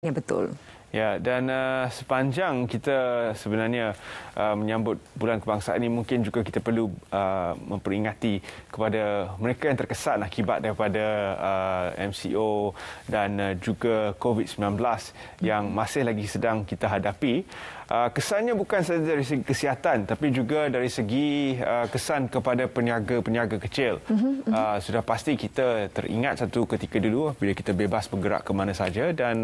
Ya, betul. Ya, dan sepanjang kita sebenarnya menyambut Bulan Kebangsaan ini, mungkin juga kita perlu memperingati kepada mereka yang terkesan akibat daripada MCO dan juga COVID-19 yang masih lagi sedang kita hadapi. Kesannya bukan sahaja dari segi kesihatan, tapi juga dari segi kesan kepada peniaga-peniaga kecil. Sudah pasti kita teringat satu ketika dulu bila kita bebas bergerak ke mana saja dan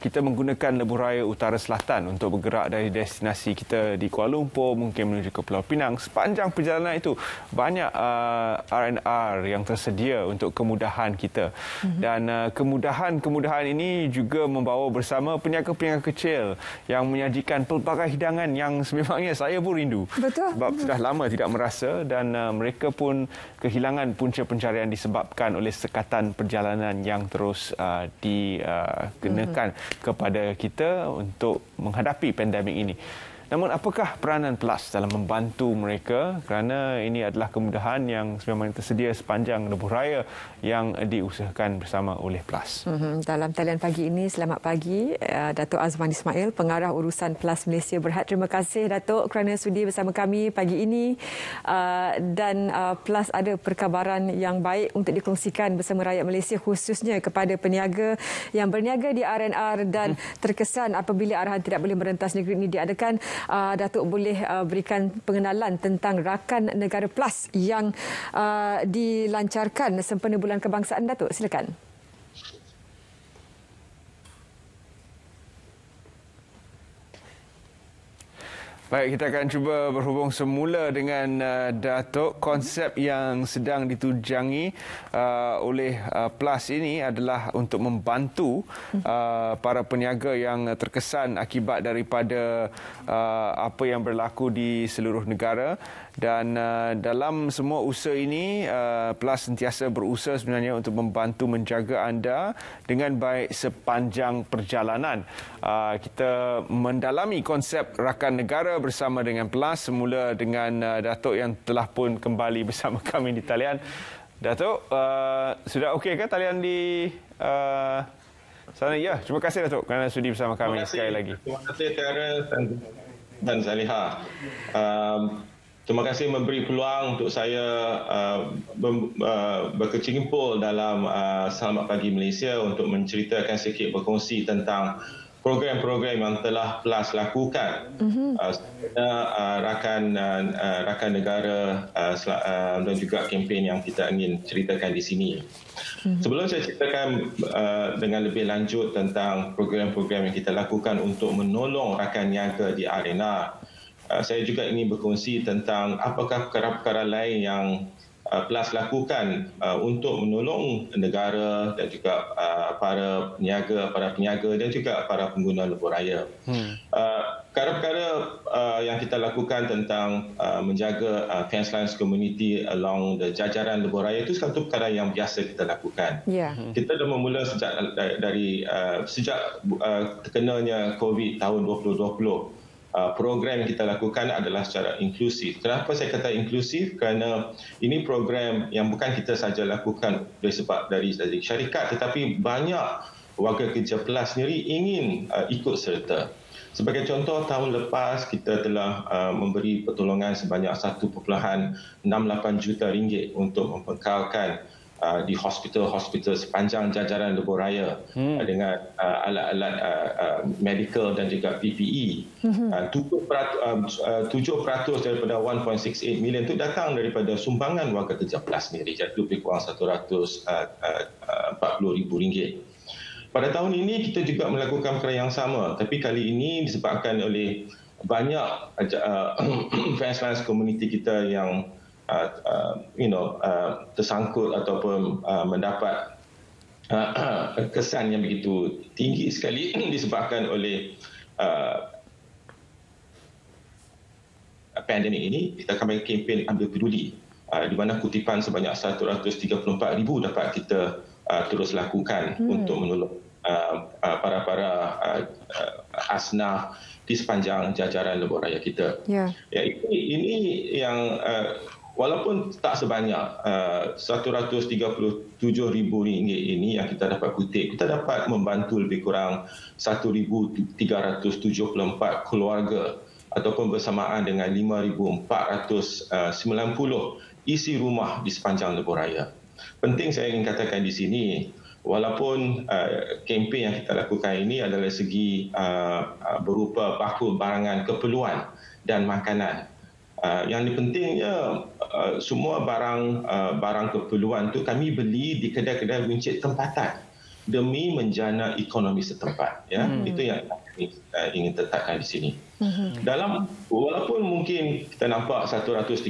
kita menggunakan lebuh raya Utara Selatan untuk bergerak dari destinasi kita di Kuala Lumpur mungkin menuju ke Pulau Pinang. Sepanjang perjalanan itu banyak R&R yang tersedia untuk kemudahan kita. Dan kemudahan-kemudahan ini juga membawa bersama peniaga-peniaga kecil yang menyajikan pelbagai hidangan yang sememangnya saya pun rindu. Betul. Sebab sudah lama tidak merasa dan mereka pun kehilangan punca pencarian disebabkan oleh sekatan perjalanan yang terus dikenakan kepada kita untuk menghadapi pandemik ini. Namun apakah peranan PLUS dalam membantu mereka, kerana ini adalah kemudahan yang memang tersedia sepanjang lebuh raya yang diusahakan bersama oleh PLUS. Dalam talian pagi ini, selamat pagi Datuk Azman Ismail, Pengarah Urusan PLUS Malaysia Berhad. Terima kasih Datuk kerana sudi bersama kami pagi ini, dan PLUS ada perkabaran yang baik untuk dikongsikan bersama rakyat Malaysia, khususnya kepada peniaga yang berniaga di R&R dan terkesan apabila arahan tidak boleh merentas negeri ini diadakan. Datuk boleh berikan pengenalan tentang Rakan Negara PLUS yang dilancarkan sempena Bulan Kebangsaan, Datuk. Silakan. Baik, kita akan cuba berhubung semula dengan Datuk. Konsep yang sedang ditujangi oleh PLUS ini adalah untuk membantu para peniaga yang terkesan akibat daripada apa yang berlaku di seluruh negara. Dan dalam semua usaha ini, PLUS sentiasa berusaha sebenarnya untuk membantu menjaga anda dengan baik sepanjang perjalanan. Kita mendalami konsep Rakan Negara bersama dengan PLUS, semula dengan Datuk yang telah pun kembali bersama kami di talian. Datuk, sudah okey ke talian di sana? Ya, terima kasih Datuk kerana sudi bersama kami sekali lagi. Terima kasih Tara dan Zaliha. Terima kasih memberi peluang untuk saya berkecimpung dalam Selamat Pagi Malaysia untuk menceritakan sikit, berkongsi tentang program-program yang telah PLUS lakukan. Rakan Negara dan juga kempen yang kita ingin ceritakan di sini. Sebelum saya ceritakan dengan lebih lanjut tentang program-program yang kita lakukan untuk menolong rakan niaga di arena, saya juga ingin berkongsi tentang apakah perkara-perkara lain yang PLUS lakukan untuk menolong negara dan juga para peniaga dan juga para pengguna lebuh raya. Perkara-perkara yang kita lakukan tentang menjaga fence lines community along the jajaran lebuh raya itu satu perkara yang biasa kita lakukan. Kita dah memula sejak terkenanya COVID tahun 2020. Program yang kita lakukan adalah secara inklusif. Kenapa saya kata inklusif? Kerana ini program yang bukan kita saja lakukan dari syarikat, tetapi banyak warga kerja PLUS sendiri ingin ikut serta. Sebagai contoh, tahun lepas kita telah memberi pertolongan sebanyak 1.68 juta ringgit untuk membekalkan di hospital-hospital sepanjang jajaran lebuh raya dengan alat-alat medical dan juga PPE. 7% daripada 1.68 million itu datang daripada sumbangan warga kerja PLUS sendiri, jadi lebih kurang RM140,000. Pada tahun ini kita juga melakukan perkara yang sama, tapi kali ini disebabkan oleh banyak fence lines community kita yang tersangkut ataupun mendapat kesan yang begitu tinggi sekali disebabkan oleh pandemik ini. Kita akan bagi kempen Ambil Peduli, di mana kutipan sebanyak 134,000 dapat kita terus lakukan untuk menolong para asnaf di sepanjang jajaran lebuh raya kita. Ini yang walaupun tak sebanyak RM137,000 ini yang kita dapat kutip, kita dapat membantu lebih kurang 1,374 keluarga ataupun bersamaan dengan 5,490 isi rumah di sepanjang lebuh raya. Penting saya ingin katakan di sini, walaupun kempen yang kita lakukan ini adalah segi berupa baku barangan keperluan dan makanan. Yang pentingnya semua barang keperluan itu kami beli di kedai-kedai runcit tempatan demi menjana ekonomi setempat. Itu yang kami ingin tetapkan di sini. Walaupun mungkin kita nampak 137,000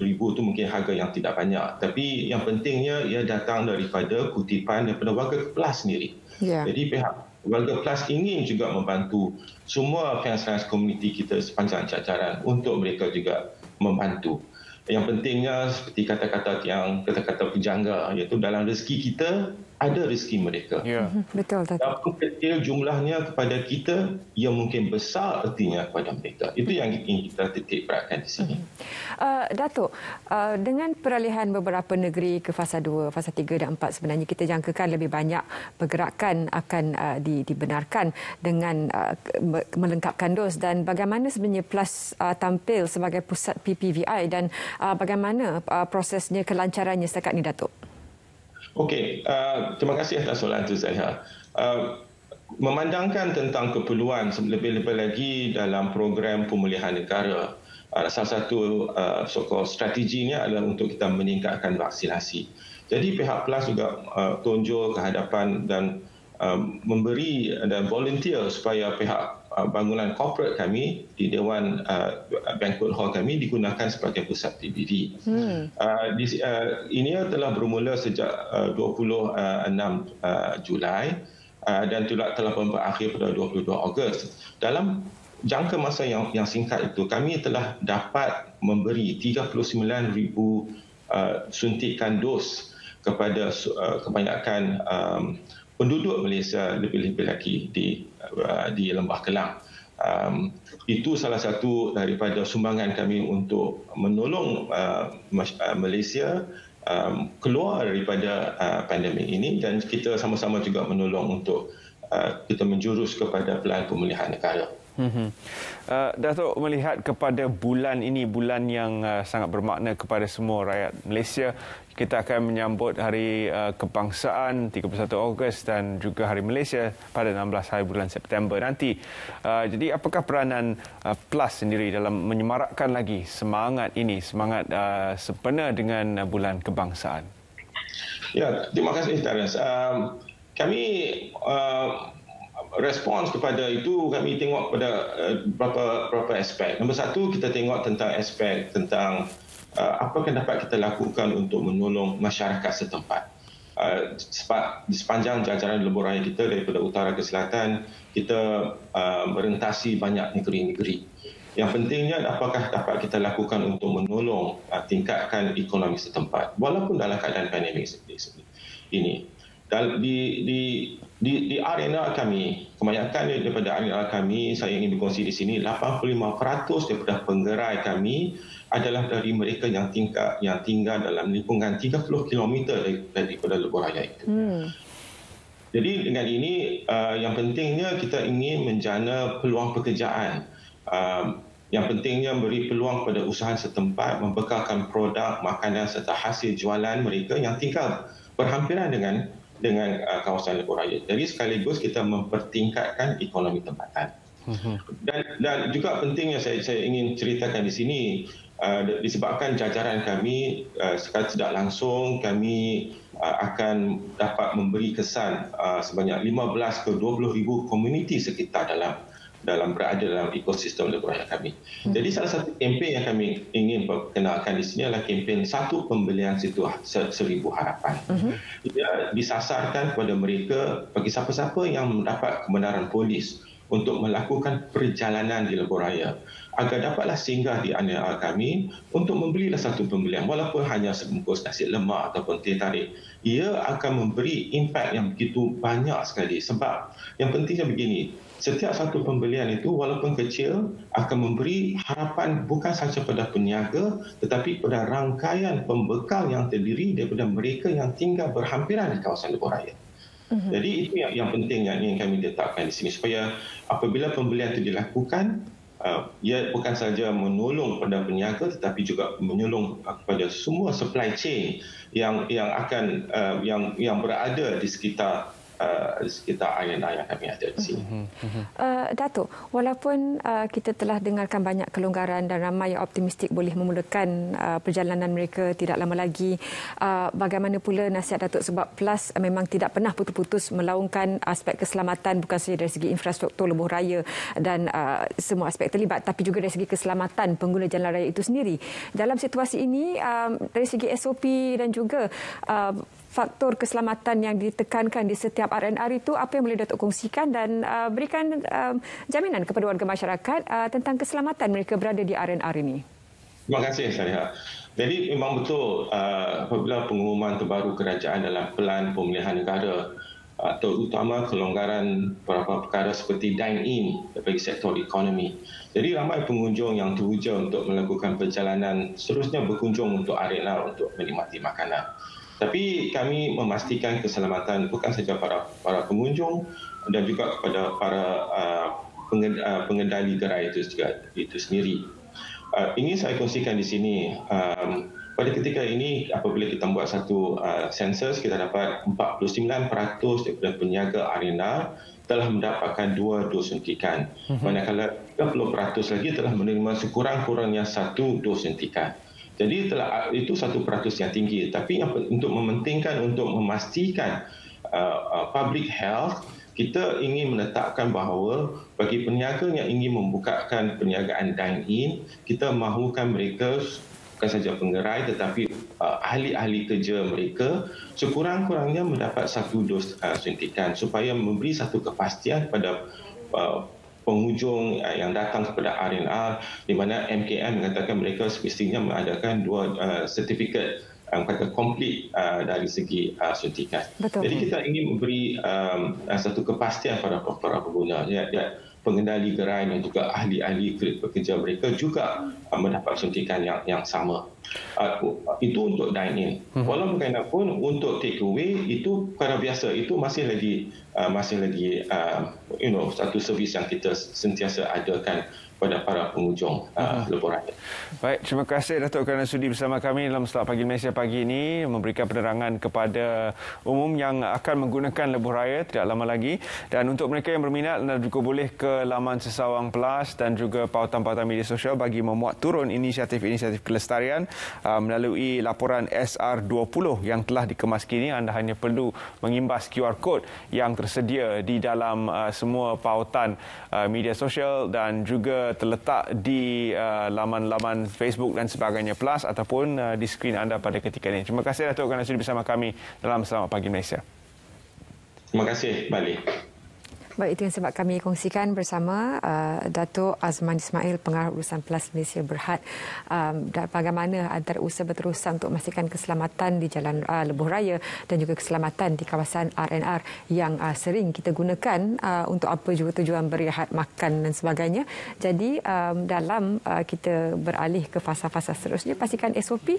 itu mungkin harga yang tidak banyak, tapi yang pentingnya ia datang daripada kutipan daripada warga Plus sendiri. Jadi pihak warga Plus ingin juga membantu semua fans komuniti kita sepanjang jajaran untuk mereka juga membantu. Yang pentingnya seperti kata-kata pujangga, iaitu dalam rezeki kita ada rezeki mereka. Betul. Walaupun kecil jumlahnya kepada kita, ia mungkin besar artinya kepada mereka. Itu yang ingin kita titik beratkan di sini. Datuk, dengan peralihan beberapa negeri ke fasa 2, fasa 3 dan 4, sebenarnya kita jangkakan lebih banyak pergerakan akan dibenarkan dengan melengkapkan dos, dan bagaimana sebenarnya Plus tampil sebagai pusat PPVI dan bagaimana prosesnya, kelancarannya setakat ini, Datuk? Okey, terima kasih atas soalan itu, Zahra. Memandangkan tentang keperluan lebih-lebih lagi dalam program pemulihan negara, salah satu strateginya adalah untuk kita meningkatkan vaksinasi. Jadi pihak Plus juga tunjuk ke hadapan dan memberi dan volunteer supaya pihak bangunan corporate kami di Dewan Banquet Hall kami digunakan sebagai pusat PBV. Ini telah bermula sejak 26 Julai dan telah berakhir pada 22 Ogos. Dalam jangka masa yang singkat itu, kami telah dapat memberi 39,000 suntikan dos kepada kebanyakan penduduk Malaysia, lebih-lebih lagi di Lembah Kelang. Itu salah satu daripada sumbangan kami untuk menolong Malaysia keluar daripada pandemik ini, dan kita sama-sama juga menolong untuk kita menjurus kepada pelan pemulihan negara. Datuk, melihat kepada bulan ini, bulan yang sangat bermakna kepada semua rakyat Malaysia, kita akan menyambut Hari Kebangsaan 31 Ogos dan juga Hari Malaysia pada 16 hari bulan September nanti. Jadi apakah peranan Plus sendiri dalam menyemarakkan lagi semangat ini, semangat sempena dengan bulan kebangsaan? Ya, terima kasih, Terence. Kami respons kepada itu, kami tengok pada beberapa aspek. Nombor satu, kita tengok tentang aspek tentang apa yang dapat kita lakukan untuk menolong masyarakat setempat. Di sepanjang jajaran lebuh raya kita daripada utara ke selatan, kita merentasi banyak negeri-negeri. Yang pentingnya apakah dapat kita lakukan untuk menolong tingkatkan ekonomi setempat walaupun dalam keadaan pandemik ini. Dan di arena kami, kebanyakan daripada arena kami, saya ingin berkongsi di sini, 85% daripada penggerai kami adalah dari mereka yang tinggal dalam lingkungan 30 km daripada lebuh raya itu. Jadi dengan ini, yang pentingnya kita ingin menjana peluang pekerjaan. Yang pentingnya beri peluang kepada usaha setempat membekalkan produk, makanan serta hasil jualan mereka yang tinggal berhampiran dengan kawasan lebuh raya. Jadi sekaligus kita mempertingkatkan ekonomi tempatan. Dan juga pentingnya saya ingin ceritakan di sini, disebabkan jajaran kami secara tidak langsung kami akan dapat memberi kesan sebanyak 15 ke 20,000 komuniti sekitar dalam berada dalam ekosistem lebuh raya kami. Jadi salah satu kempen yang kami ingin perkenalkan di sini adalah kempen Satu Pembelian Seribu Harapan. Ia disasarkan kepada mereka, bagi siapa-siapa yang mendapat kebenaran polis untuk melakukan perjalanan di lebuh raya agar dapatlah singgah di area kami untuk membelilah satu pembelian walaupun hanya sebungkus nasi lemak ataupun teh tarik. Ia akan memberi impak yang begitu banyak sekali sebab yang pentingnya begini, setiap satu pembelian itu walaupun kecil akan memberi harapan bukan sahaja pada peniaga tetapi pada rangkaian pembekal yang terdiri daripada mereka yang tinggal berhampiran di kawasan lebuh raya. Jadi itu yang penting yang ingin kami letakkan di sini supaya apabila pembelian itu dilakukan, ia bukan sahaja menolong pada peniaga tetapi juga menolong kepada semua supply chain yang akan yang berada di sekitar arena yang kami ada di sini. Datuk, walaupun kita telah dengarkan banyak kelonggaran dan ramai yang optimistik boleh memulakan perjalanan mereka tidak lama lagi, bagaimana pula nasihat Datuk sebab PLAS memang tidak pernah putus-putus melaungkan aspek keselamatan bukan sahaja dari segi infrastruktur lebuh raya dan semua aspek terlibat tapi juga dari segi keselamatan pengguna jalan raya itu sendiri. Dalam situasi ini dari segi SOP dan juga faktor keselamatan yang ditekankan di setiap RNR itu, apa yang boleh Datuk kongsikan dan berikan jaminan kepada warga masyarakat tentang keselamatan mereka berada di RNR ini? Terima kasih, Syariah. Jadi memang betul apabila pengumuman terbaru kerajaan dalam Pelan Pemulihan Negara terutama kelonggaran beberapa perkara seperti dine-in bagi sektor ekonomi. Jadi ramai pengunjung yang teruja untuk melakukan perjalanan seterusnya berkunjung untuk RNR untuk menikmati makanan. Tapi kami memastikan keselamatan bukan sahaja para pengunjung dan juga kepada para pengendali gerai itu sendiri. Ingin saya kongsikan di sini, pada ketika ini apabila kita buat satu sensus, kita dapat 49% daripada peniaga arena telah mendapatkan 2 dos suntikan. Manakala 30% lagi telah menerima sekurang-kurangnya 1 dos suntikan. Jadi itu 1% yang tinggi. Tapi untuk mementingkan, untuk memastikan public health, kita ingin menetapkan bahawa bagi peniaga yang ingin membukakan perniagaan dine-in, kita mahukan mereka bukan sahaja pengerai tetapi ahli-ahli kerja mereka sekurang-kurangnya mendapat 1 dos suntikan supaya memberi satu kepastian kepada penghujung yang datang kepada RNR di mana MKM mengatakan mereka semestinya mengadakan 2 sertifikat kata komplit dari segi suntikan. Betul. Jadi kita ingin memberi satu kepastian pada para pengguna pengendali gerai dan juga ahli-ahli pekerja mereka juga mendapat suntikan yang sama. Itu untuk dine-in. Walau bagaimanapun untuk take away itu perkara biasa, itu masih lagi satu servis yang kita sentiasa adakan pada para pengunjung lebuh raya. Baik, terima kasih Datuk kerana sudi bersama kami dalam Selamat Pagi Malaysia pagi ini memberikan penerangan kepada umum yang akan menggunakan lebuh raya tidak lama lagi. Dan untuk mereka yang berminat, anda juga boleh ke laman Sesawang PLAS dan juga pautan-pautan media sosial bagi memuat turun inisiatif-inisiatif kelestarian melalui laporan SR20 yang telah dikemas kini. Anda hanya perlu mengimbas QR code yang tersedia di dalam semua pautan media sosial dan juga terletak di laman-laman Facebook dan sebagainya PLAS ataupun di skrin anda pada ketika ini. Terima kasih Datuk kerana sudi bersama kami dalam Selamat Pagi Malaysia. Terima kasih kembali. Baik, itu yang sebab kami kongsikan bersama Datuk Azman Ismail, Pengarah Urusan PLAS Malaysia Berhad, bagaimana antara usaha berterusan untuk memastikan keselamatan di jalan lebuh raya dan juga keselamatan di kawasan RNR yang sering kita gunakan untuk apa juga tujuan berehat, makan dan sebagainya. Jadi dalam kita beralih ke fasa-fasa seterusnya, pastikan SOP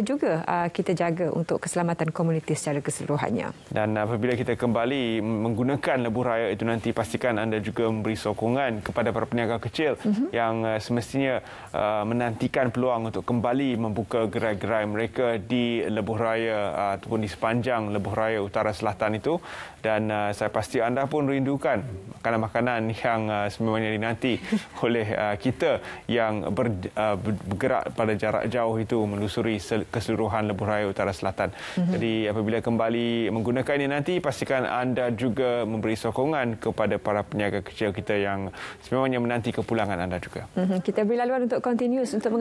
juga kita jaga untuk keselamatan komuniti secara keseluruhannya. Dan apabila kita kembali menggunakan lebuh raya itu nanti, pastikan anda juga memberi sokongan kepada para peniaga kecil yang semestinya menantikan peluang untuk kembali membuka gerai-gerai mereka di lebuh raya ataupun di sepanjang lebuh raya utara selatan itu. Dan saya pasti anda pun rindukan makanan-makanan yang sememangnya dinanti oleh kita yang bergerak pada jarak jauh itu melusuri keseluruhan lebuh raya utara selatan. Jadi apabila kembali menggunakan ini nanti, pastikan anda juga memberi sokongan kepada para peniaga kecil kita yang sememangnya menanti kepulangan anda juga. Kita beri laluan untuk continuous untuk